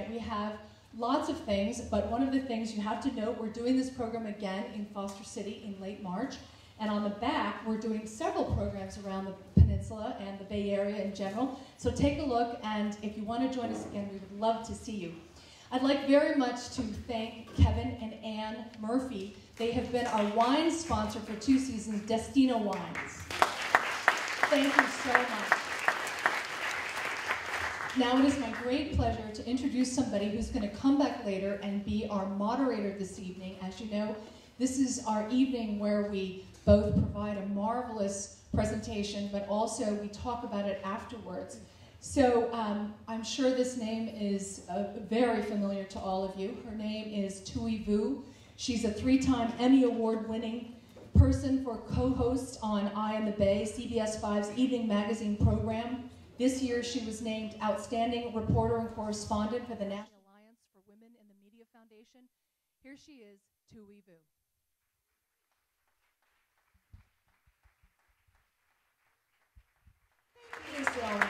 tonight, we have lots of things, but one of the things you have to note, we're doing this program again in Foster City in late March, and on the back, we're doing several programs around the peninsula and the Bay Area in general. So take a look, and if you want to join us again, we would love to see you. I'd like very much to thank Kevin and Ann Murphy. They have been our wine sponsor for 2 seasons, Destino Wines. Thank you so much. Now it is my great pleasure to introduce somebody who's going to come back later and be our moderator this evening. As you know, this is our evening where we both provide a marvelous presentation, but also we talk about it afterwards. So I'm sure this name is very familiar to all of you. Her name is Tui Vu. She's a 3-time Emmy Award-winning person for co-host on Eye on the Bay, CBS 5's evening magazine program. This year she was named Outstanding Reporter and Correspondent for the National Alliance for Women in the Media Foundation. Here she is, Tui Vu. Thank you so much.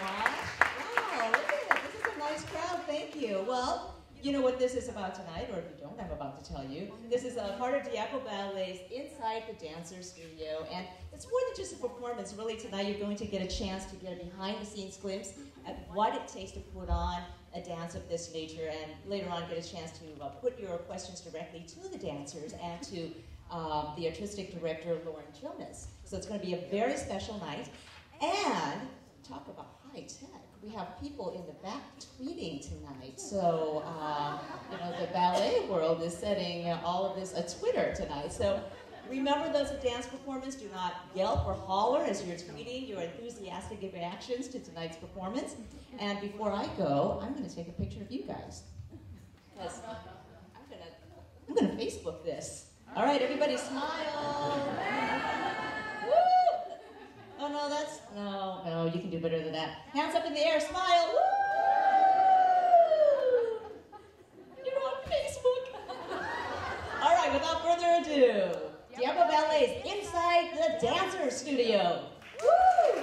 Wow, look at it. This is a nice crowd. Thank you. Well, you know what this is about tonight, or if you don't, I'm about to tell you. This is a part of Diablo Ballet's Inside the Dancer Studio, and it's more than just a performance. Really, tonight you're going to get a chance to get a behind-the-scenes glimpse at what it takes to put on a dance of this nature, and later on get a chance to put your questions directly to the dancers and to the artistic director, Lauren Jonas. So it's going to be a very special night. And talk about high-tech. We have people in the back tweeting tonight. So, you know, the ballet world is setting all of this a Twitter tonight. So remember, those at dance performance, do not yelp or holler as you're tweeting your enthusiastic reactions to tonight's performance. And before I go, I'm going to take a picture of you guys. Because I'm going to Facebook this. All right, everybody smile. Woo! Oh, no, no, you can do better than that. Hands up in the air, smile. Woo! You're on Facebook. All right, without further ado, Diablo Ballet's Inside the Dancer Studio. Woo!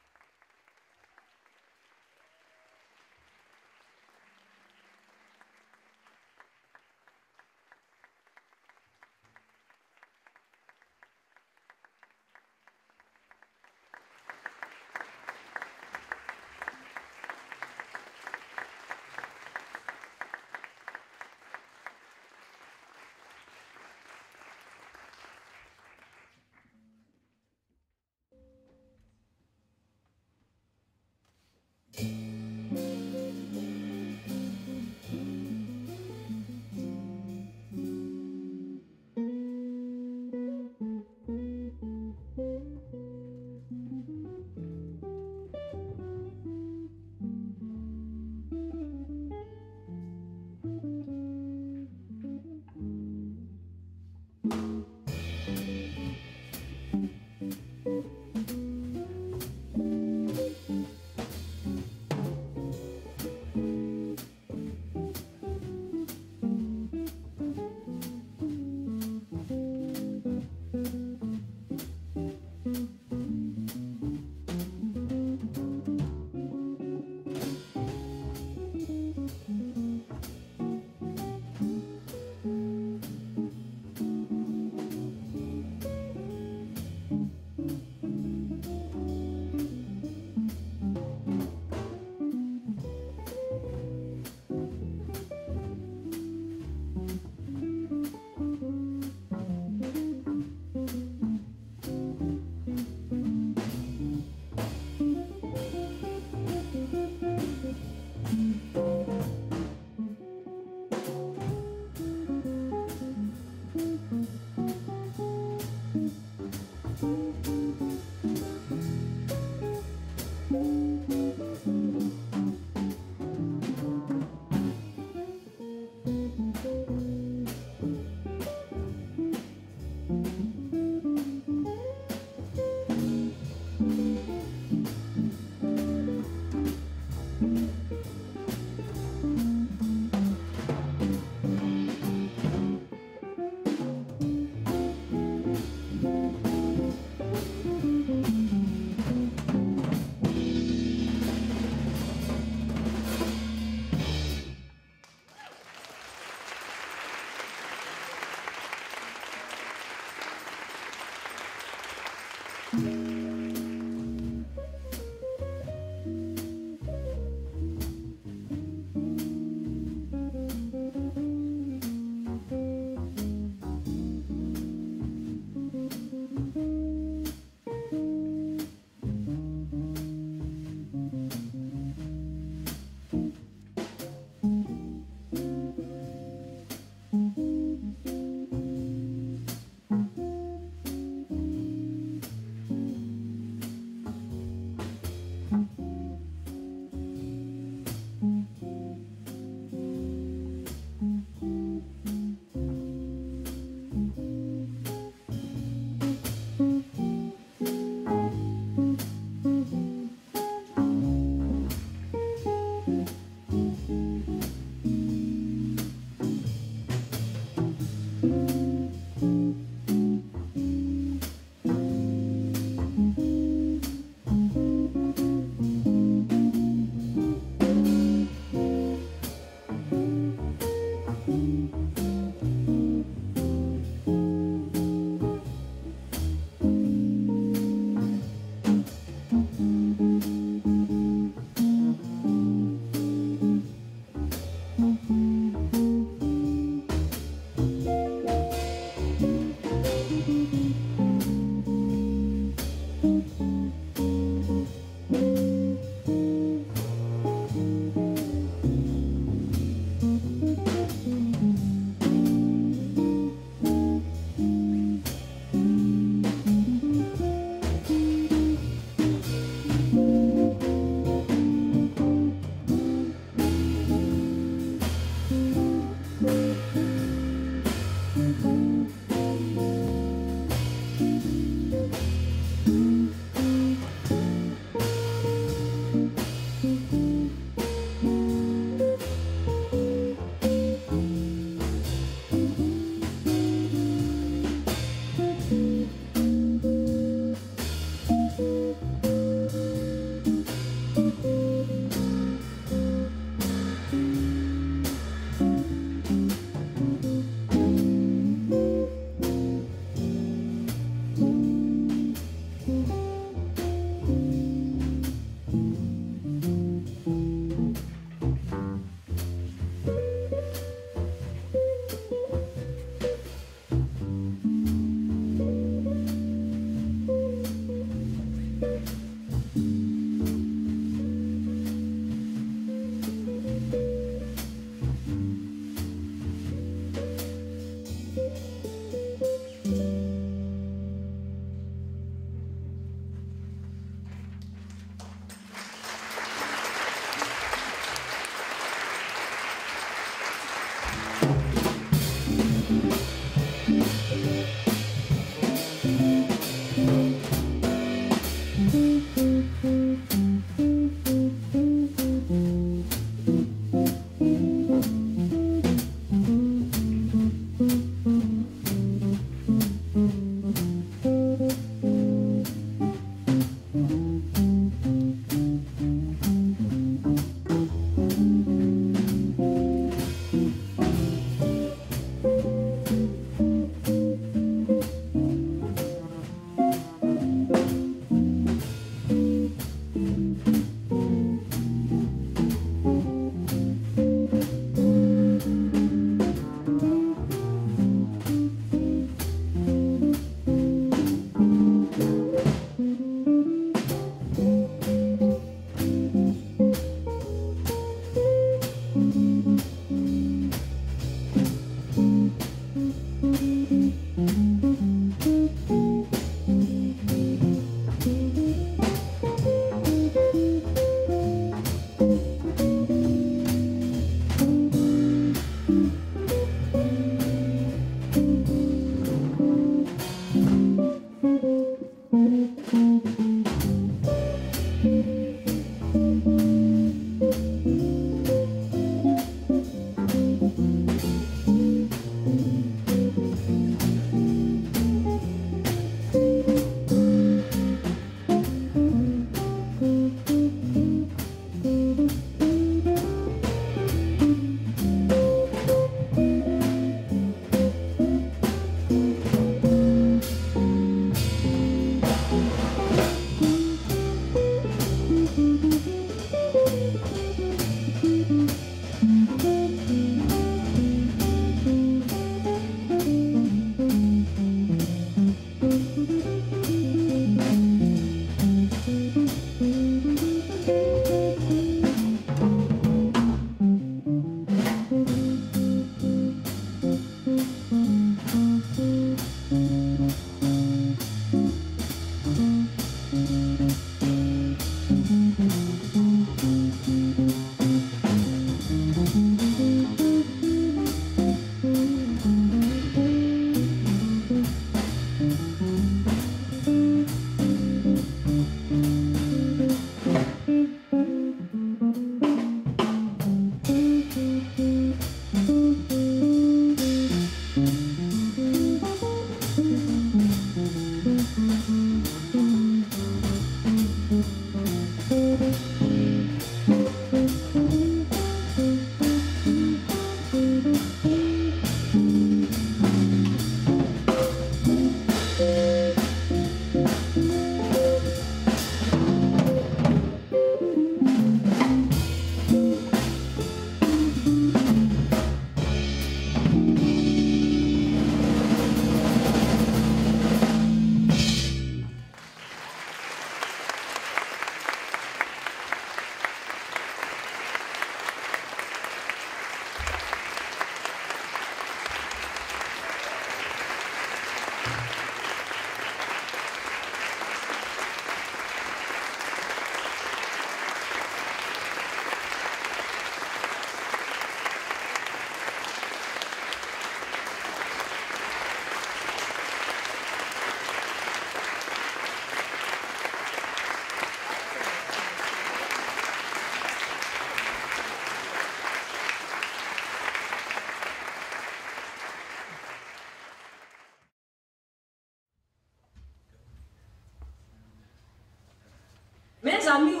Mes amis,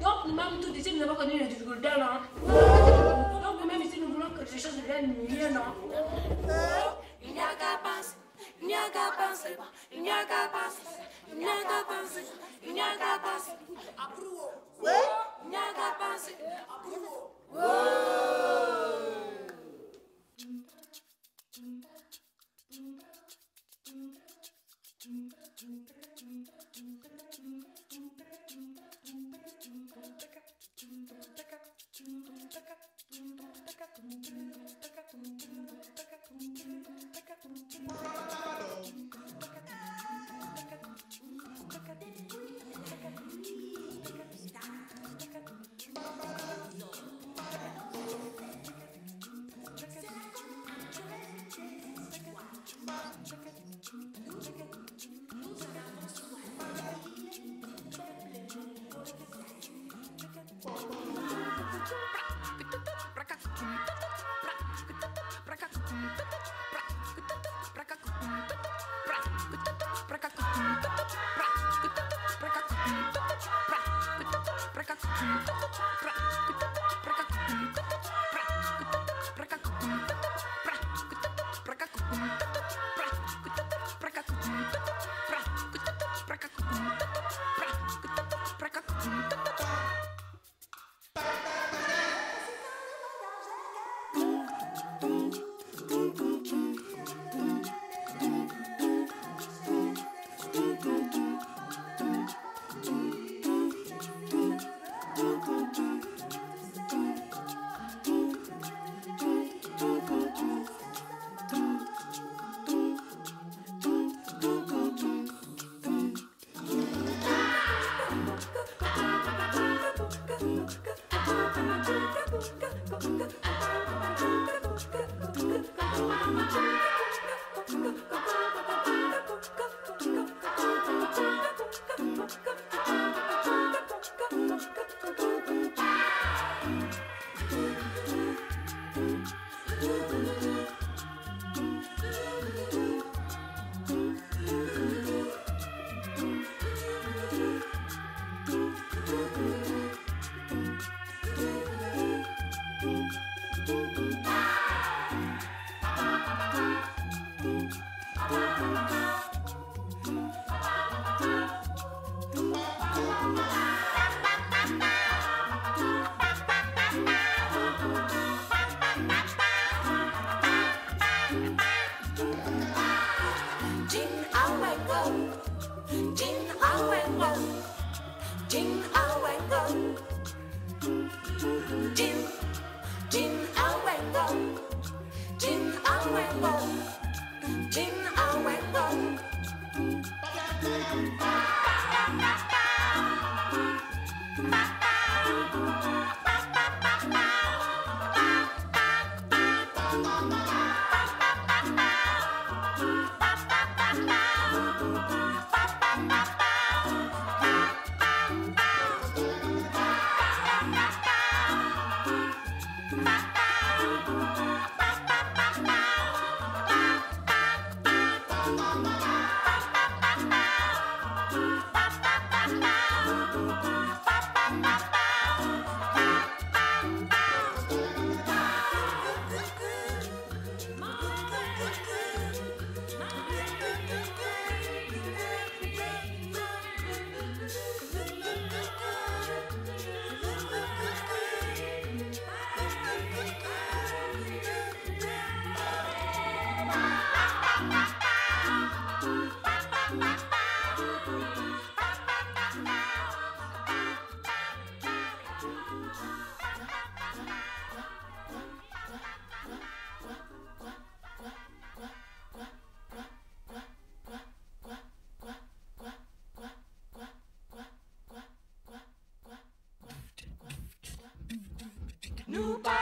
donc nous-mêmes tout ici, nous n'avons pas connu les difficultés, non? Donc nous-mêmes ici, nous voulons que les choses deviennent mieux, non? Il n'y a qu'à penser, il n'y a qu'à penser, il n'y a qu'à penser, il n'y a qu'à penser, il n'y a qu'à penser, approuve, il n'y a qu'à penser, approuve.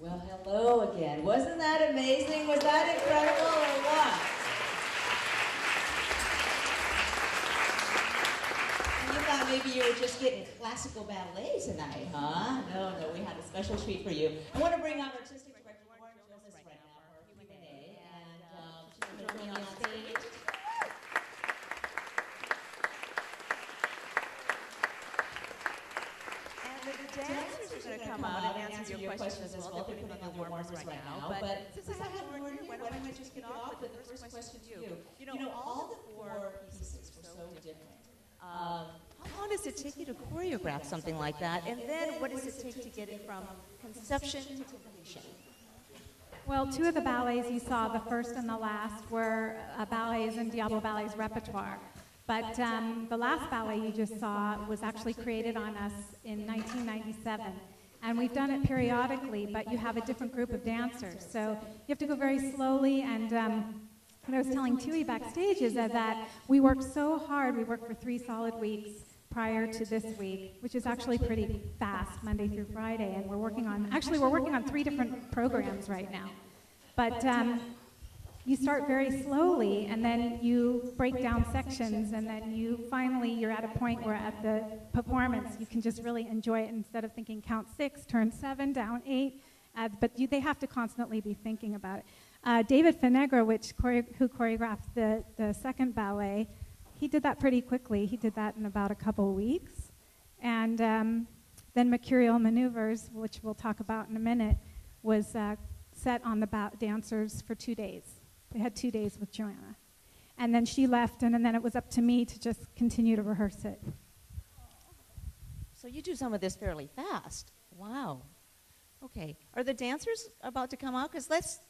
Well, hello again. Wasn't that amazing? Was that incredible or what? You thought maybe you were just getting classical ballet tonight, huh? No, we had a special treat for you. I want to bring out artistic director Lauren Jonas right now for our Q&A, and she's going to join me on stage. The dancers are going to come out and answer your questions as well. They're putting on their warmers right now. But since I have Lauren here, why don't I just kick it off with the first question to you? You know, all the four pieces were so different. How long does it take you to choreograph something like that? And then what does it take to get it from conception to completion? Well, two of the ballets you saw, the first and the last, were ballets in Diablo Ballet's repertoire. But the last ballet you just saw was actually created on us in 1997. And we've done it periodically, but you have a different group of dancers. So you have to go very slowly. And what I was telling Tui backstage is that we worked so hard. We worked for 3 solid weeks prior to this week, which is actually pretty fast, Monday through Friday, and we're working on 3 different programs right now. But you start very slowly, and then you break down sections, and then you're at a point where at the performance you can just really enjoy it instead of thinking count 6, turn 7, down 8. They have to constantly be thinking about it. David Finegra, who choreographed the second ballet, he did that pretty quickly. He did that in about a couple weeks. And then Mercurial Maneuvers, which we'll talk about in a minute, was set on the dancers for 2 days. They had 2 days with Joanna. And then she left, and then it was up to me to just continue to rehearse it. So you do some of this fairly fast. Wow. Okay. Are the dancers about to come out? Because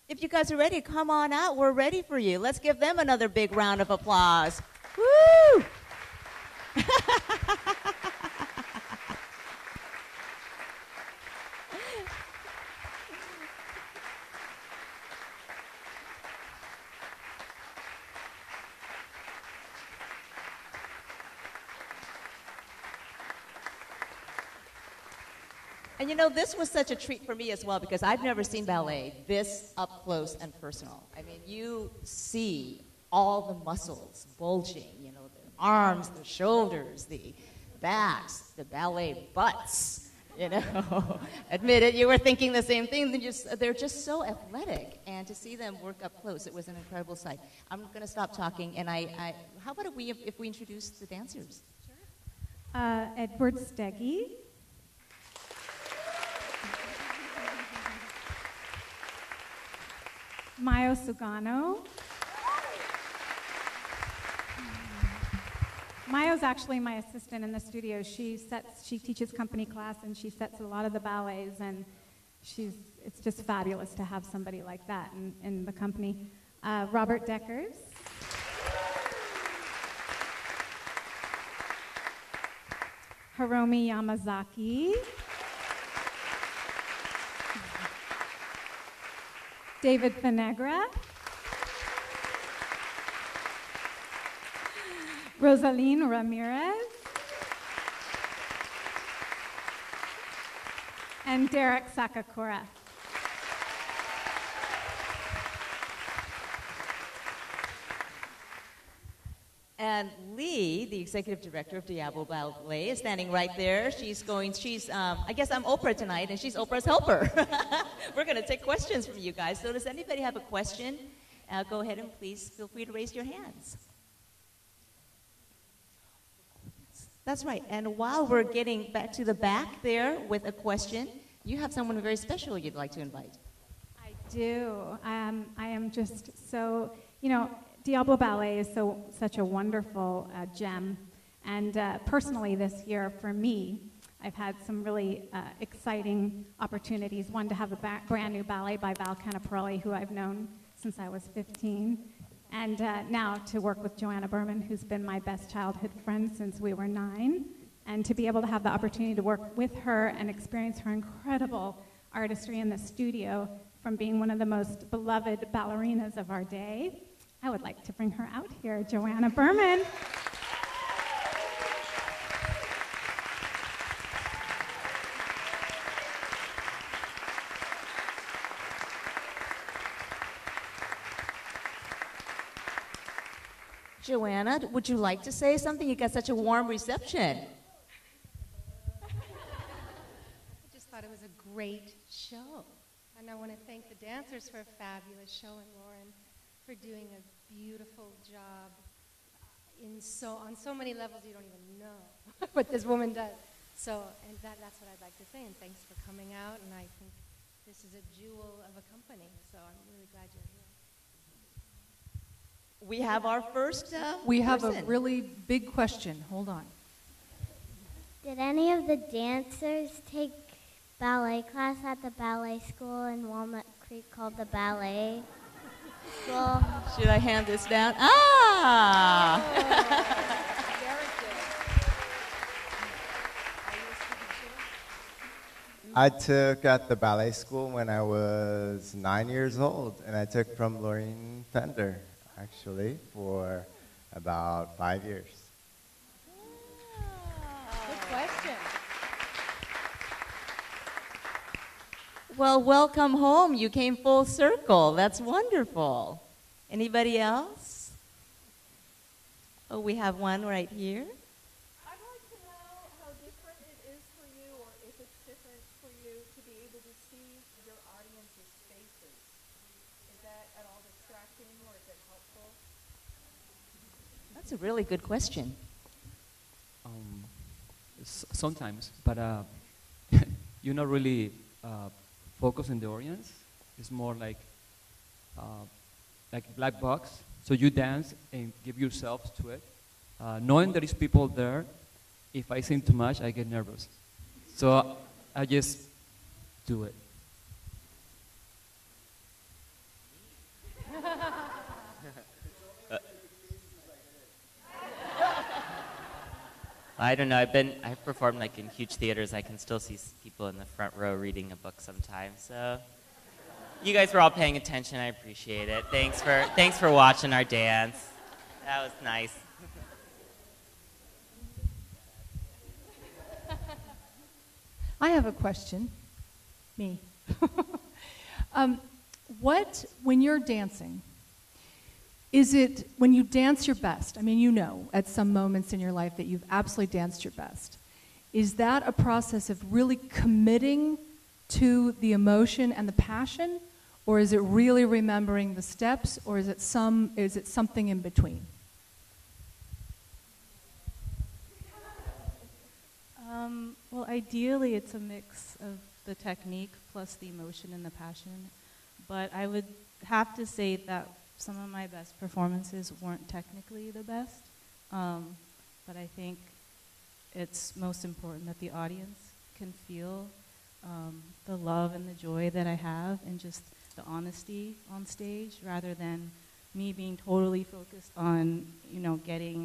if you guys are ready, come on out. We're ready for you. Let's give them another big round of applause. Woo! And you know, this was such a treat for me as well because I've never seen ballet this up close and personal. I mean, you see all the muscles bulging, you know, the arms, the shoulders, the backs, the ballet butts, you know. Admit it, you were thinking the same thing. They're just so athletic. And to see them work up close, it was an incredible sight. I'm going to stop talking, and how about if we introduce the dancers? Sure. Edward Steggy. Mayo Sugano. Mayo's actually my assistant in the studio. She teaches company class, and she sets a lot of the ballets, and it's just fabulous to have somebody like that in the company. Robert Deckers. Hiromi Yamazaki. David Finegra. Rosaline Ramirez. And Derek Sakakura. And Lee, the executive director of Diablo Ballet, is standing right there. I guess I'm Oprah tonight, and she's Oprah's helper. We're going to take questions from you guys. So does anybody have a question? Go ahead and please feel free to raise your hands. That's right. And while we're getting back to the back there with a question, you have someone very special you'd like to invite. I do. I am just so, Diablo Ballet is such a wonderful gem. And personally this year, for me, I've had some really exciting opportunities. One, to have a brand new ballet by Val Canaparelli, who I've known since I was 15. And now to work with Joanna Berman, who's been my best childhood friend since we were 9. And to be able to have the opportunity to work with her and experience her incredible artistry in the studio from being one of the most beloved ballerinas of our day. I would like to bring her out here, Joanna Berman. Joanna, would you like to say something? You got such a warm reception. I just thought it was a great show. And I want to thank the dancers for a fabulous show, and Lauren for doing a beautiful job on so many levels you don't even know what this woman does. So, and that's what I'd like to say, and thanks for coming out, and I think this is a jewel of a company, so I'm really glad you're here. We have our first We have person. a really big question. Hold on. Did any of the dancers take ballet class at the ballet school in Walnut Creek called the ballet school? Should I hand this down? Ah! I took at the ballet school when I was 9 years old, and I took from Lorraine Fender, actually, for about 5 years. Well, welcome home. You came full circle. That's wonderful. Anybody else? Oh, we have one right here. I'd like to know how different it is for you, or if it's different for you, to be able to see your audience's faces. Is that at all distracting, or is it helpful? That's a really good question. Sometimes, but you're not really focused on the audience. It's more like a black box. So you dance and give yourself to it. Knowing there is people there, if I sing too much, I get nervous. So I just do it. I don't know. I've performed like in huge theaters. I can still see people in the front row reading a book sometimes. So, you guys were all paying attention. I appreciate it. Thanks for watching our dance. That was nice. I have a question. Me. When you're dancing, is it when you dance your best? I mean, you know, at some moments in your life that you've absolutely danced your best. Is that a process of really committing to the emotion and the passion, or is it really remembering the steps, or is it something in between? Well, ideally, it's a mix of the technique plus the emotion and the passion. But I would have to say that some of my best performances weren't technically the best. But I think it's most important that the audience can feel the love and the joy that I have, and just the honesty on stage, rather than me being totally focused on,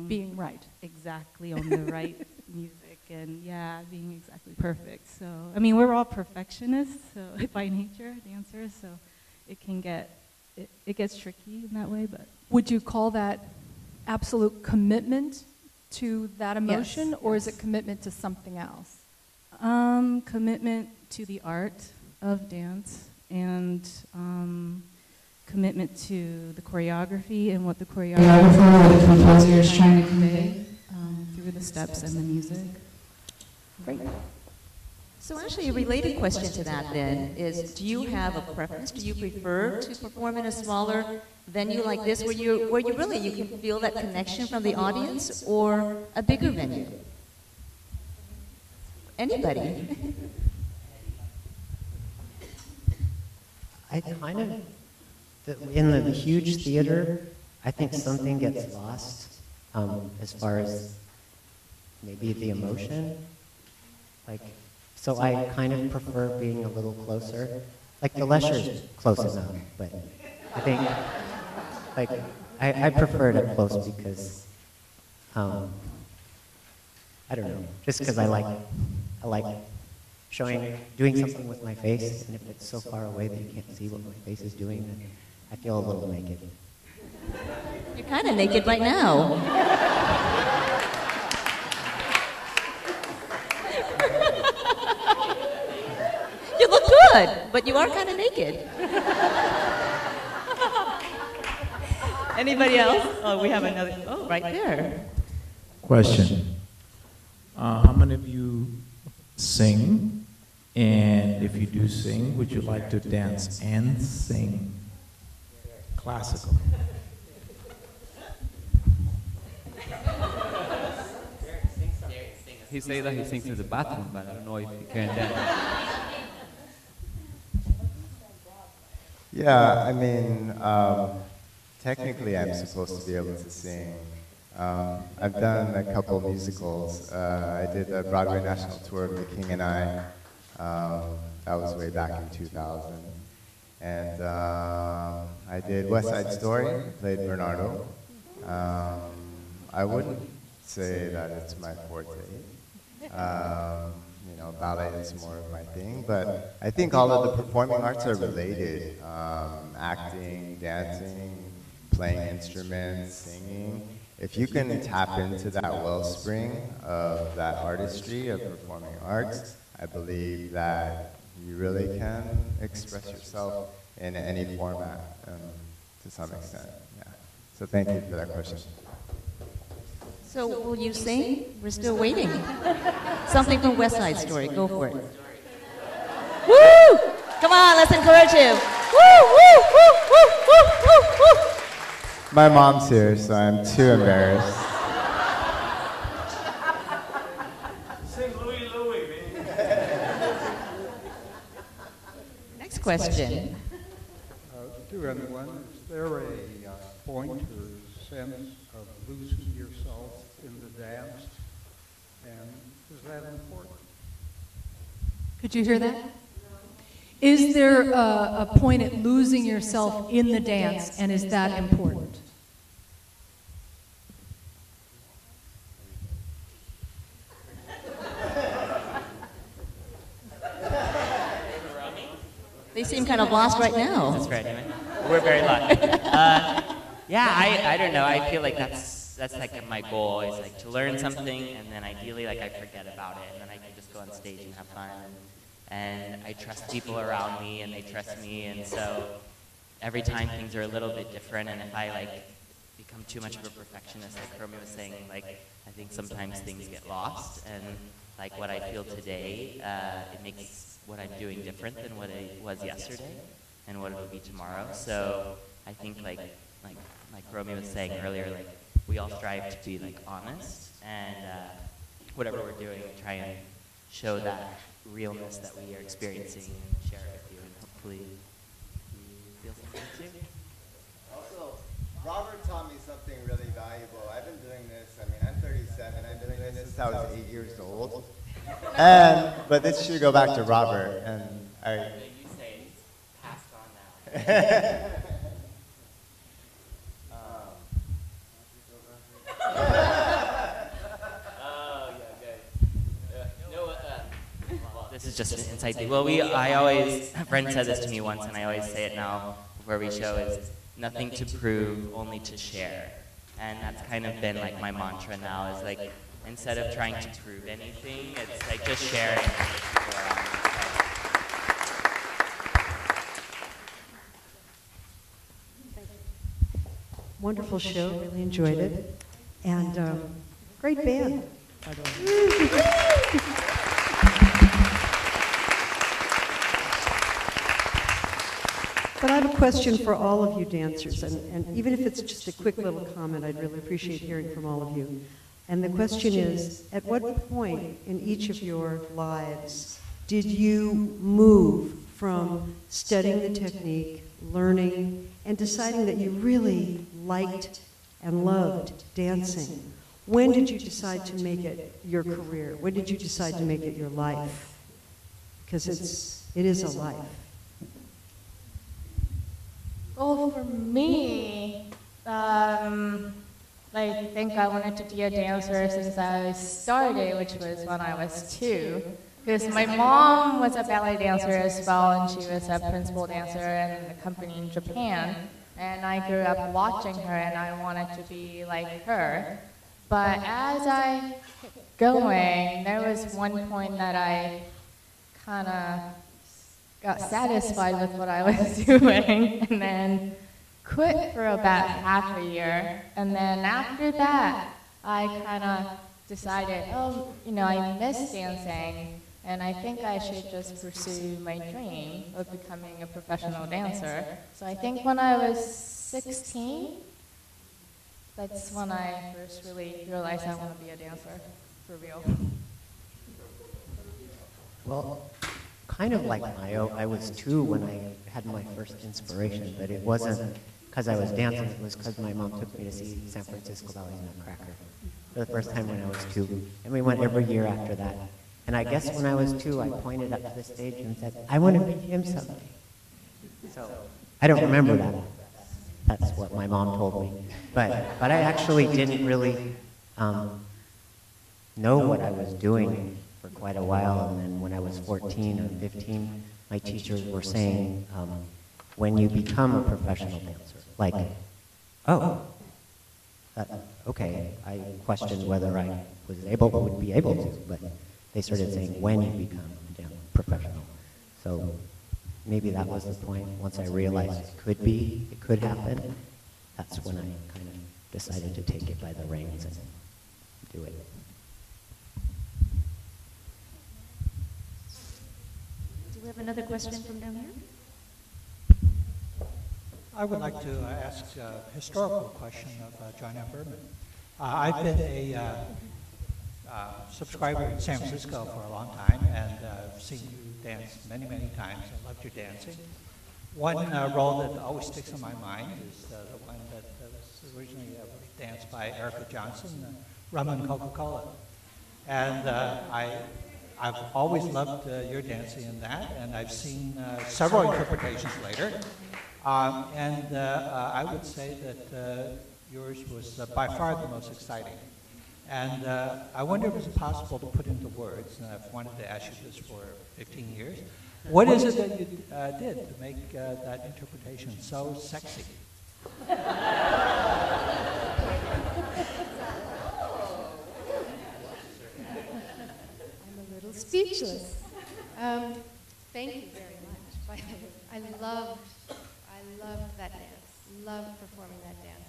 being right exactly on the right music and being exactly perfect. So, I mean, we're all perfectionists, so by nature, dancers, so it gets tricky in that way. But would you call that absolute commitment to that emotion, Yes, or is it commitment to something else? Commitment to the art of dance, and commitment to the choreography and what the choreographer or the composer is trying to convey through the steps and the music. Great. So actually, a related question to that then is, do you have a preference? Do you prefer to perform in a smaller venue like this, where you can feel that connection from the audience, or a bigger venue? Anybody? I kind of, in the huge theater, I think something gets lost as far as maybe the emotion. So I kind of prefer being a little closer. Like the Lesher's close enough, but I think, I prefer it up close because, I don't know, just because I like doing something with my face, and if it's so far away that you can't see what my face is doing, then I feel a little naked. You're kind of naked right now. You look good, but you are kind of naked. Anybody else? Oh, we have another. Oh, right there. Question. How many of you sing? And if you do sing, would you like to dance and sing classical? He said that he sings in the bathroom, but I don't know if he can dance. Yeah, I mean, technically I'm supposed to be able to sing. I've done a couple musicals. I did the Broadway National Tour of The King and I. That was way back in 2000. And I did West Side Story, played Bernardo. I wouldn't say that it's my forte. Ballet is more of my thing, but I think all of the performing arts are related. Acting, dancing, playing instruments, singing. If you can tap into that wellspring of that artistry of performing arts, I believe that you really can express yourself in any format to some extent. Yeah. So thank you for that question. So will you sing? We're still waiting. Something from West Side Story. Go for it. Woo! Come on, let's encourage him. Woo, woo, woo, woo, woo, woo, woo. My mom's here, so I'm too embarrassed. Sing Louie Louie, Next question. To anyone, is there a point or sense of losing yourself in the dance? And is that important? Could you hear that? Is there a point at losing yourself in the dance, and is that important? They seem kind of lost right now. That's right, anyway. We're very lucky. Yeah, I don't know. I feel like that's like my goal is like to learn something, and then ideally like I forget about it, and then I can just go on stage and have fun. And I trust people around me, and they trust me, and so every time things are a little bit different. And if I like become too much of a perfectionist, like Romy was saying, like I think sometimes things get lost, and like what I feel today, it makes what I'm doing different than what it was yesterday, and what it will be tomorrow. So I think like Romy was saying earlier, like we all strive to be like honest, and whatever we're doing, try and show that realness that we are experiencing and share it with you, and hopefully you feel something too. Also, Robert taught me something really valuable. I've been doing this, I mean, I'm 37, I've been doing this since I was 8 years old. But this should go back to Robert, and You say it's passed on now. This is just an insight thing. Well, a friend said this to me once, and I always say it now before we show, is nothing to prove, only to share. And that's kind of been like my mantra now, is like, instead of trying to prove anything, it's like just sharing. Wonderful show, really enjoyed it. And great band, by the way. But I have a question for all of you dancers, and even if it's just a quick little comment, I'd really appreciate hearing from all of you. And the question is, at what point in each of your lives did you move from studying the technique, learning, and deciding that you really liked and loved dancing? When did you decide to make it your career? When did you decide to make it your life? Because it is a life. Well, for me, I think I wanted to be a dancer since I started, which was when I was 2. Because my mom was a ballet dancer as well, and she was a principal dancer in a company in Japan. And I grew up watching her, and I wanted to be like her. But as I kept going, there was one point that I kind of got satisfied with what I was doing, and then quit for about half a year. And then after that, I kind of decided, I miss dancing, and I think I should just pursue my dream of becoming a professional dancer. So I think when I was 16, that's when I first really realized I want to be a dancer, for real. Well, kind of like Mayo, I was 2 when I had my first inspiration, but it wasn't because I was dancing, it was because my mom took me to see San Francisco Ballet's Nutcracker for the first time when I was 2, and we went every year after that. And I guess when I was 2, I pointed up to the stage and said, I want to be him someday. So I don't remember that. That's what my mom told me. But I actually didn't really know what I was doing for quite a while. And then when I was 14 or 15, my teachers were saying, when you become a professional dancer, like, okay, I questioned whether I would be able to, but they started saying when you become a professional. So maybe that was the point. Once I realized it could happen, that's when I kind of decided to take it by the reins and do it. Do we have another question from down here? I would like to ask a historical question of John M. Berman. I've been a subscriber in San Francisco for a long time, and seen you dance many, many times. I loved your dancing. One role that always sticks in my mind is the one that was originally danced by Erica Johnson, Rum and Coca-Cola. And I've always loved your dancing in that, and I've seen several interpretations later. I would say that yours was by far the most exciting. And I wonder if it's possible to put into words, and I've wanted to ask you this for 15 years. What is it that you did to make that interpretation so sexy? I'm a little speechless. Thank you very much. By the way, I loved that dance. Loved performing that dance.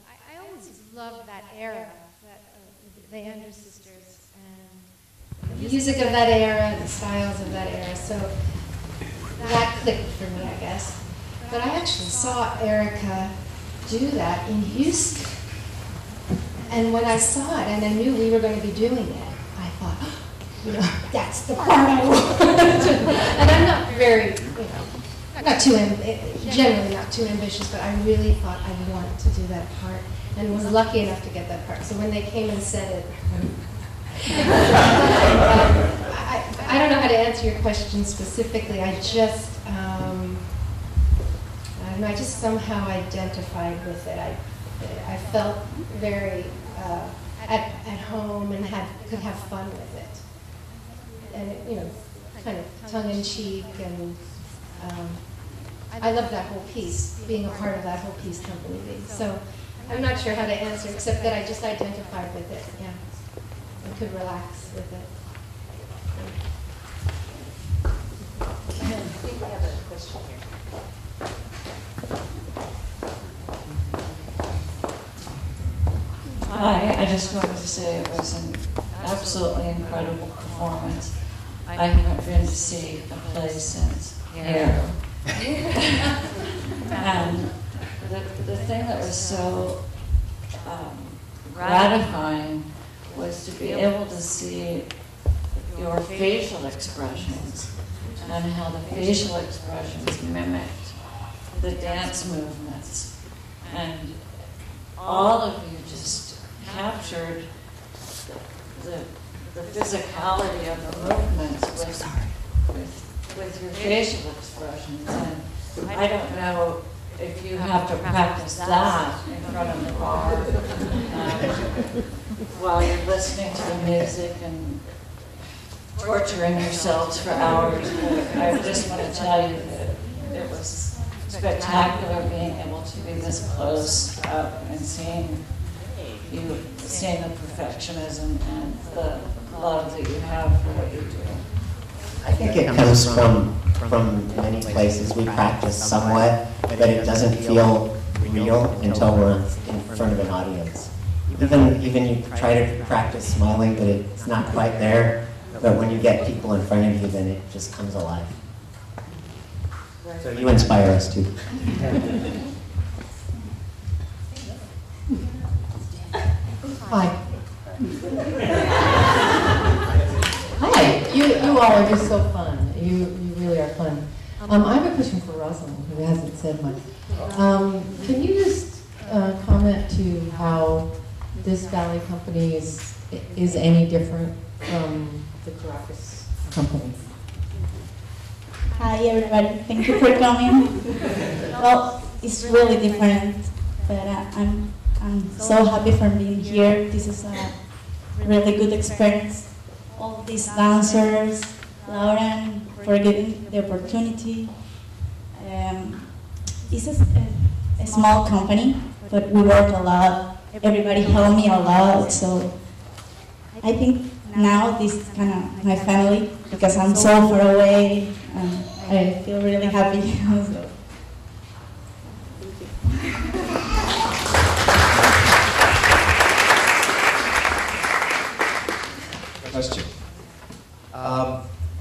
I always loved that era, the Andrews sisters, and the music of that era, the styles of that era. So that clicked for me, I guess. But I actually saw Erica do that in Houston. And when I saw it and I knew we were going to be doing it, I thought, oh, that's the part I want. And I'm not very, generally not too ambitious, but I really thought I wanted to do that part and was lucky enough to get that part. So when they came and said it, I don't know how to answer your question specifically. I just, I just somehow identified with it. I felt very at home and could have fun with it. And it, kind of tongue-in-cheek, and I love that whole piece, being a part of that whole piece company. So I'm not sure how to answer, except that I just identified with it, yeah. I could relax with it. I think we have a question here. Hi, I just wanted to say it was an absolutely incredible performance. I haven't been to see a play since Hair. And the thing that was so gratifying was to be able to see your facial expressions and how the facial expressions mimicked the dance movements. And all of you just captured the physicality of the movements with your facial expressions. And I don't know if you have to practice that in front of the bar while you're listening to the music and torturing yourselves for hours. But I just want to tell you that it was spectacular being able to be this close up and seeing the perfectionism and the love that you have for what you do. I think it comes from many places. We practice somewhat, but it doesn't feel real until we're in front of an audience. Even you try to practice smiling, but it's not quite there. But when you get people in front of you, then it just comes alive. So you inspire us too. Hi. Hi. You all are just so fun. You really are fun. I have a question for Rosalind, who hasn't said much. Can you just comment to how this ballet company is any different from the Caracas company? Hi everybody, thank you for coming. Well, it's really different, but I'm so happy for being here. This is a really good experience. All these dancers, Lauren, for giving the opportunity. It's a small company, but we work a lot. Everybody helped me a lot, so I think now this is kind of my family because I'm so far away. I feel really happy also. Question.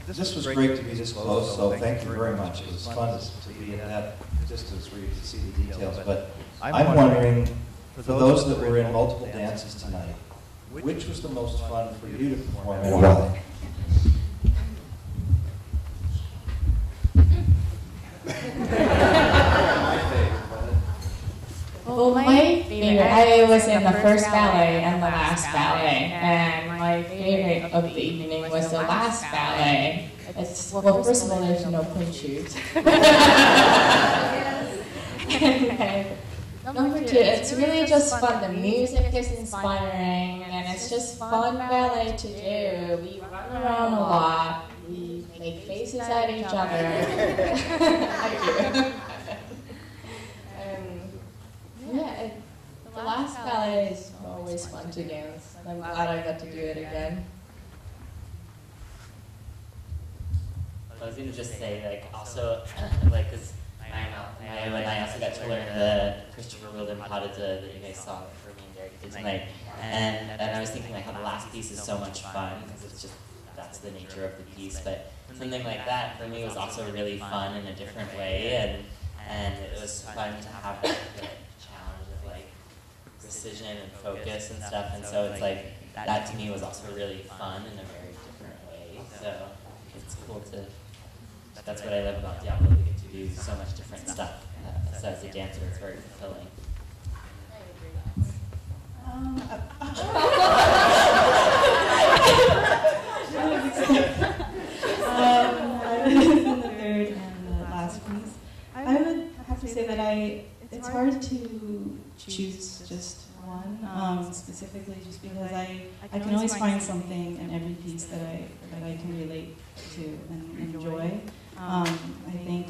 This was great to be this close, so thank you very much. It was fun to be in that distance where you could see the details. But I'm wondering, for those that were in multiple dances tonight, which was the most fun for you to perform and why? Well, my favorite, I was in the first ballet and the last ballet, and my favorite of the evening was the last ballet. Well, first of all, there's no point shoot. Number two, it's really just fun. The music is inspiring, and it's just fun ballet to do. We run around a lot. We make faces at each other. I do. Yeah, the last ballet is always fun to dance. I'm glad I got to do it again. I was going to just say, like, also, like, because I also got to learn the Christopher Wheeldon Pas de Deux that you guys saw for me and Derek did tonight. And I was thinking, like, how the last piece is so much fun, because it's just, that's the nature of the piece. But something like that, for me, was also really fun in a different way, and it was fun to have that challenge of, like, precision and focus and stuff. And so it's like, that to me was also really fun in a very different way. So it's cool to... That's what I love about Diablo. We get to do so much different stuff. So as a dancer, it's very fulfilling. I was in the third and the last piece. I would have to say that it's hard to choose just one, specifically just because I can always find something in every piece that I can relate to and enjoy. I think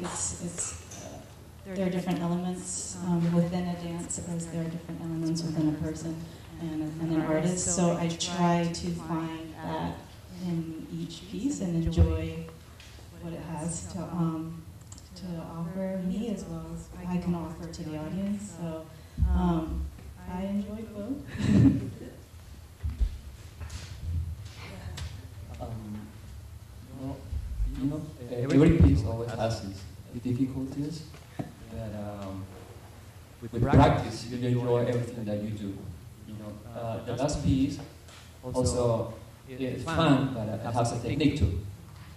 there are different elements within a dance as there are different elements within a person and an artist. So I try to find that in each piece and enjoy what it has to offer me as well as I can offer to the audience. So I enjoy both. Every piece always has its difficulties, but with practice, you enjoy everything that you do. The last piece also is fun, but it has a technique too.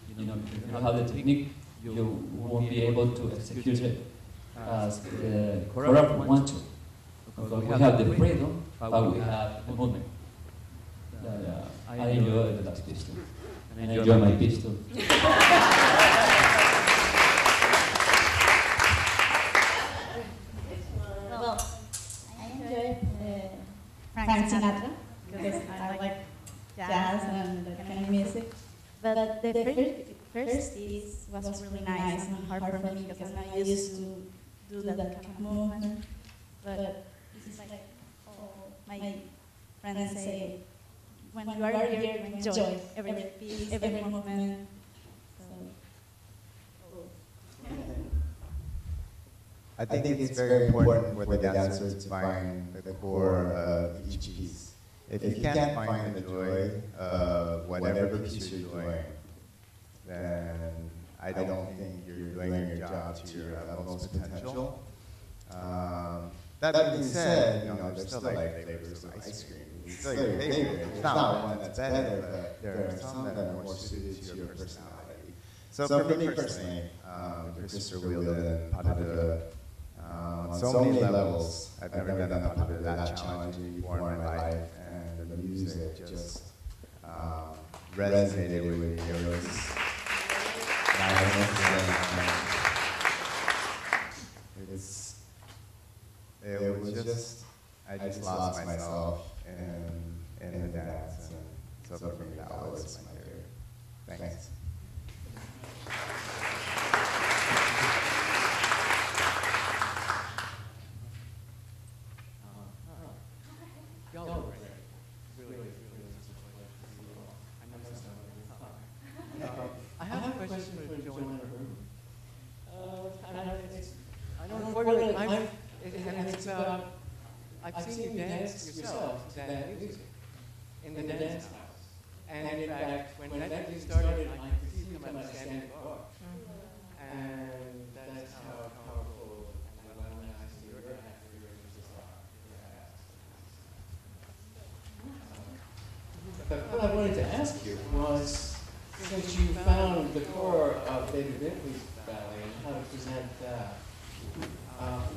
If you don't have the technique, you won't be able to execute it as the choreographer wants to. Because we have the freedom, but we have the movement. I enjoy the last piece too. And I enjoy my piece too. Well, I enjoy Frank Sinatra because I like jazz and that kind of music. But the first piece was really nice and hard for me because I'm not used to do that kind of movement. But this is like, my friends say, when you are here, you enjoy every piece, every movement. I think it's very important for the dancer to find the core of each piece. If you can't find the joy of whatever piece you're doing, then I don't think you're doing your job to your utmost potential. That being said, there's still like flavors of ice cream. It's still your favorite. It's not one that's better, but there are some that are more suited to your personality. So for me personally, Christopher Wheeldon, Pas de Deux, on so many levels, I've never done a Pas de Deux that challenging before in my life, and the music just resonated with me. It was just, I just lost myself in the dance, and so for me that was my favorite. Thanks. wondering, and it's about, I've seen you dance yourself to that music in the dance house. And in fact, when that music started, I could see you come out standing bar. And that's how powerful and well-known your experiences are. But what I wanted to ask you was, since you found the core of David Ripley's ballet and how to present that,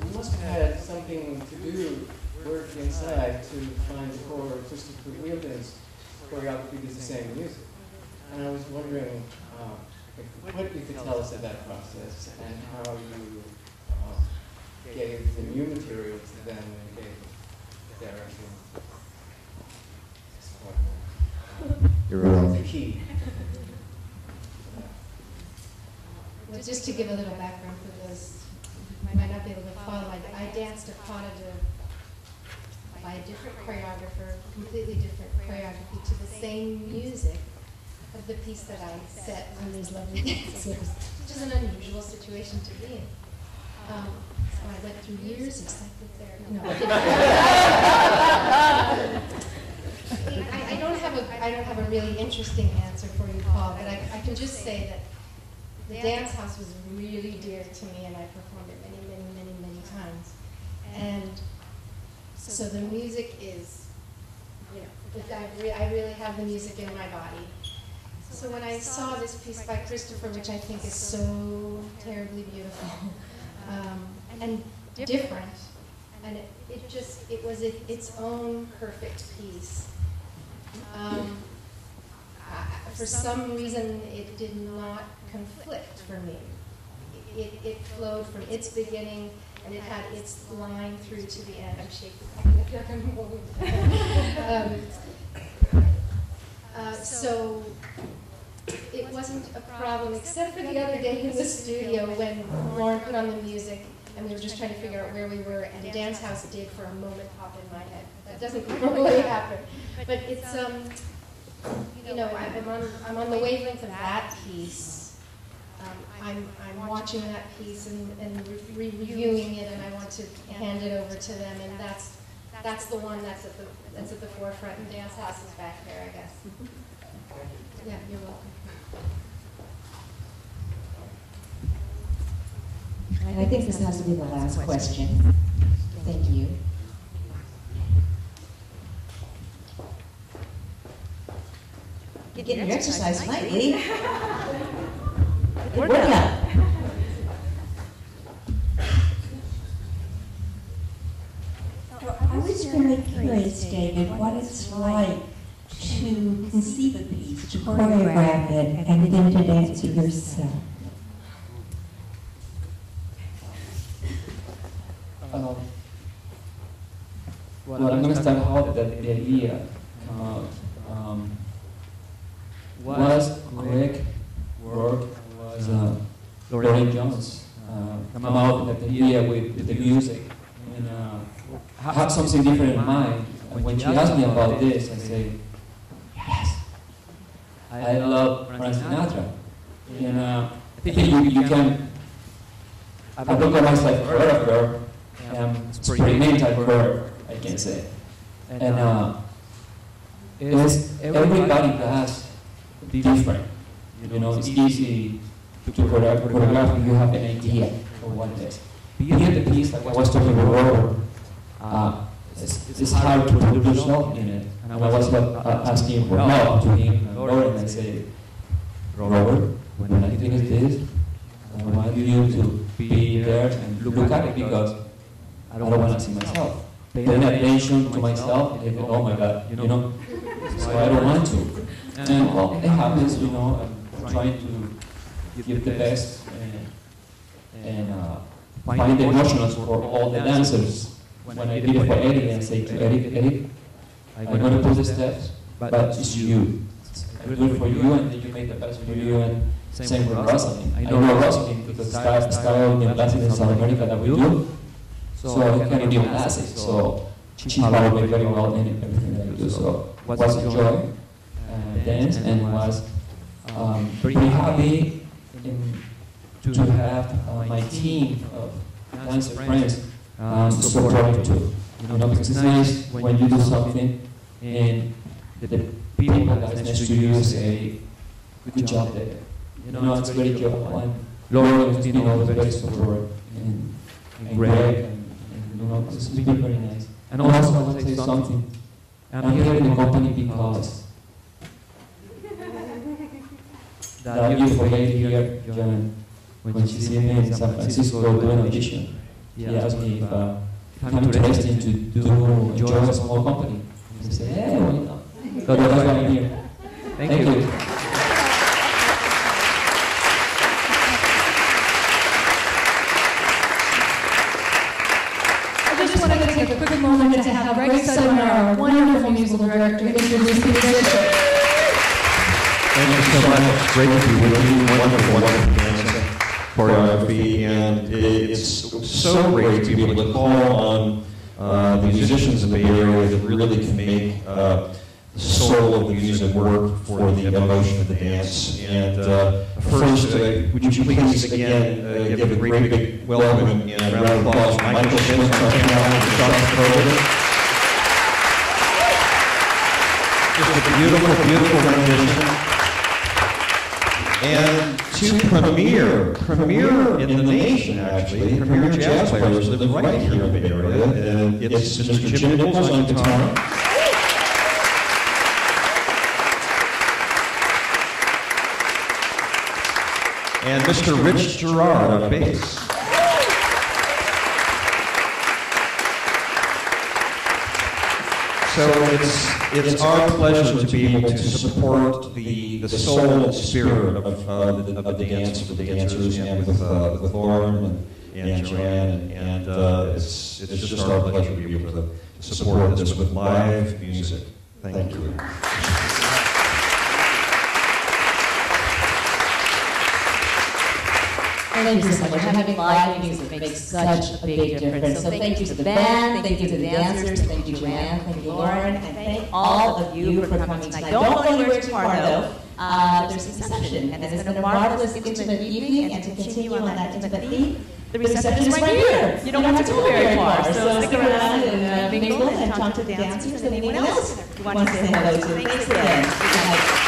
you must have had something to do, work inside, to find the core of Christopher Wheeldon's choreography to the same music. And I was wondering what you could tell us of that process and how you gave the new material to them and gave direction. You're right. The key. Well, just to give a little background for those who might not be able to follow, I danced a pas de deux by a different choreographer, completely different choreography to the same music of the piece that I set on these lovely dancers, which is an unusual situation to be in. So I went through years of cyclic therapy. No, I don't have a really interesting answer for you, Paul, but I can just say that the dance house was really dear to me, and I performed it many times. And so the music is, you know, I really have the music in my body. So when I saw this piece by Christopher, which I think is so terribly beautiful and different, and it was its own perfect piece. For some reason, it did not conflict for me. It flowed from its beginning, and it had its line through to the end. I'm shaking. I feel like I'm moving. So it wasn't a problem, except for the other day in the studio when Lauren put on the music, and we were just trying to figure out where we were, and the dance house did for a moment pop in my head. That doesn't normally happen, but it's you know, I'm on the wavelength of that piece. I'm watching that piece and reviewing it, and I want to hand it over to them, and that's the one that's at the forefront. And dance house is back there, I guess. Yeah, you're welcome. I think this has to be the last question. Thank you. You're getting your exercise tonight, lady. Good workout. I was very curious, David, what it's like to conceive a piece, to choreograph it, and then to dance it yourself. Well, I'm going to start how the idea came out. Was Greg work was Lorraine Jones come out with the idea with the music and have something different in mind. And when she asked me about this, I say, yes, I love Frank Sinatra. And I think you can, I look at myself heard of her, experimental her, I can say. And everybody does different. You know, it's easy to choreograph if you have an idea of what it is. Being the piece, like I was talking about Robert, it's hard to put yourself in it. And I was asking for help to him and Lauren, and I say, Robert, when I finish this, I want you to be there and look at it because I don't want to see myself. Paying attention to myself, and oh my God, you know, so I don't want to. And well, it happens, you know, I'm trying to give the best and find the emotions for all the dancers. When I did it for Eddie, I say to Eddie, I'm going to put the steps, but it's you. I do it for you, and then you make the best for you, and same with Rosalind. I know Rosalind because the style in classes in South America that we do, so I cannot even ask it, so she followed me very well in everything that I do, so it was a joy. Dance and was pretty happy to have my team of dancer friends support you too. Because it's nice when you do something and the people that's next to you say, good job there. It's a great job. And Laura has been always very supportive and Greg, and it's been very nice. And also, I want to say something. I'm here in the company because that beautiful lady here, Joan, when she see me in San Francisco doing audition, he asked me if I'm interested to join a small company. And I said, yeah, why not? So that's why I'm here. Thank you. I just wanted to take a quick moment to have Greg Sudner, our wonderful musical director, introduce the musician. Thank you so much. Great to be with you. Wonderful dancing, choreography, and it's so great to be able to call on the musicians in the Bay Area that really can make the soul of the music work for the emotion of the dance. And first, would you please again give a great big welcome and round of applause for Michael Vince, our piano. Just a beautiful, beautiful rendition. And to premier in the nation, actually, premier jazz players live right here in the Bay Area, and it's Mr. Jim Nichols on guitar. And Mr. Rich Gerard on bass. So it's our pleasure to be able to support the soul and spirit of the dance, of the dancers, and with Lauren and Joanne, and it's just our pleasure to be able to support this with live music. Thank you. Thank you so much. Having live music makes such a big difference. So thank you to the band, thank you to the dancers, thank you Joanne, thank you Lauren, and thank all of you for coming tonight. Don't go anywhere too far though. There's a reception, and it's been a marvelous intimate evening, and to continue on that intimate theme, the reception is right here. You don't have to go very far, so stick around and mingle and talk to the dancers and anyone else you want to say hello to. Thanks again.